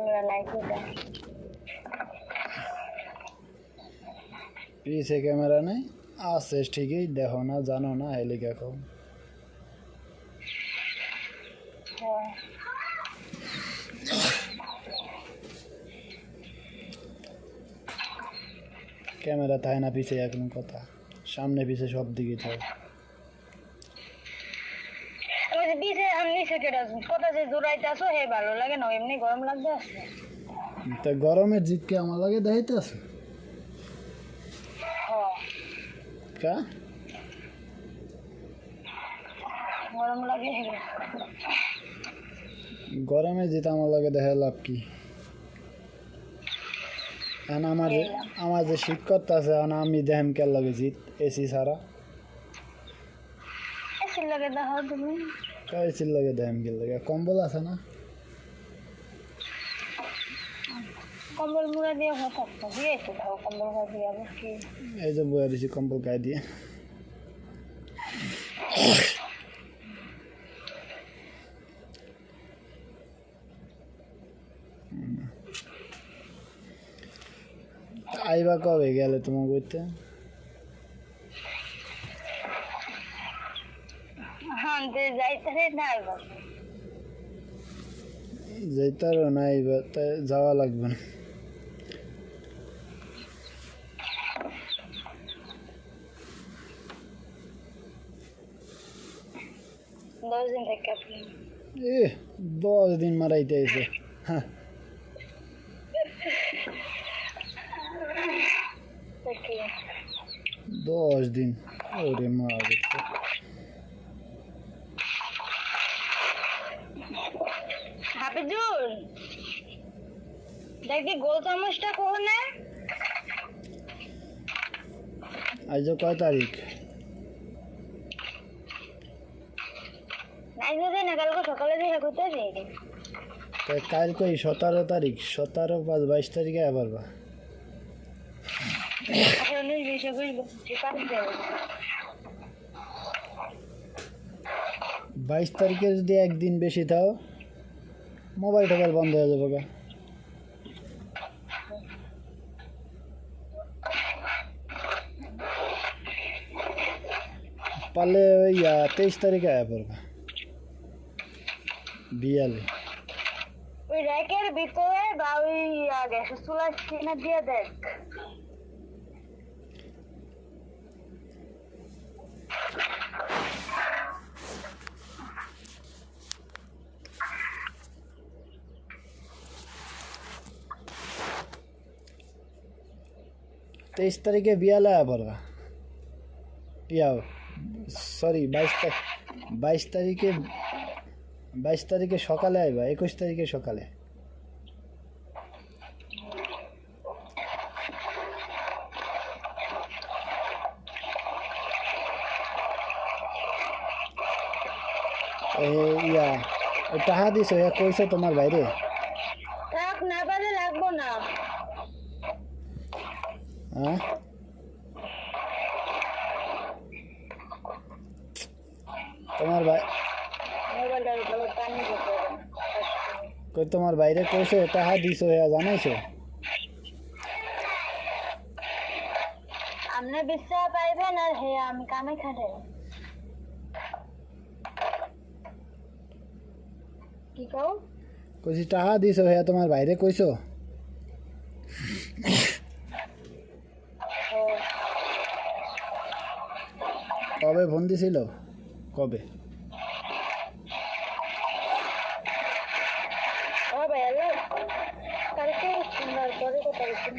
camera নাই কোটা পিছে camera নাই আছে ঠিকই দেখো না জানো না এলিকা কও হ্যাঁ ক্যামেরা তাই না পিছে এখন কথা সামনে পিছে সব দিকে থাক ওই যে পিছে আমি নিচে কেটে কথা যে জোড়াইতে আসো হে ভালো লাগে না এমনি গরম লাগবে আসলে তা গরমের জিতকে আমার লাগে দেখাইতে আছে হ্যাঁ কা গরম লাগে গরমে জিত আমার লাগে দেখা লাভ কি এখন আমার যে শীত করতে আছে এখন আমি দেখাম কে লাগে জিত এসি ছাড়া এসি লাগে দেখো তুমি এসির লাগে দেখাম কে লাগে কম্বল আছে না কম্বল মুড়া দিয়ে হয়ে থাকতো দিয়েছে দেখো কম্বল মুড়া দিয়ে আবার কি এই যে বয়ে দিছি কম্বল গায়ে দিয়ে আইবা কবে গেলে তোমার করতে হ্যাঁ যাইতে না এবার যেতারও না আইবা তাই যাওয়া লাগবে না 10 দিন থেকে আপনি 10 দিন মারাইতে আইছে হ্যাঁ দেখি 10 দিন ওরে মা হাফিজুল দেখি গোল চামচটা কোনে আজ কয় তারিখ নাই যে না কালকে সকালে দেখা করতে যাই তাই কাল কই 17 তারিখ 17/5 তারিখে আবার বা আসলে বেশি করে যে পারতে 22 তারিখে যদি একদিন বেশি দাও মোবাইল টোবাইল বন্ধ হয়ে যাবে গা পারলে ওই 23 তারিখে আয়া পড়বা বিয়ালে ওই র্যাকের ভিতরে বা ওই গ্যাসের চুলার কিনা দিয়ে দেখ तेईस तारीखे बियाले आया पड़वा या सॉरी 22 तारीखे सकाले आइबा 21 तारीखे सकाले या टाहा दिसो या कइसे তোমার বাইরে থাক না পারে লাগবো না হ্যাঁ তোমার ভাই মোবাইলের উপরে পানি দিতে কই তোমার বাইরে কইছে টাকা দিছো ইয়া জানাইছো আমনে বিশ্বাস পাইবেন আর হে আমি কামে খাটে কি কও কইছি টাকা দিছো ইয়া তোমার বাইরে কইছো কবে ফোন দিছিল কবে কবে এলো কালকে সুন্দর করে কথা বলছি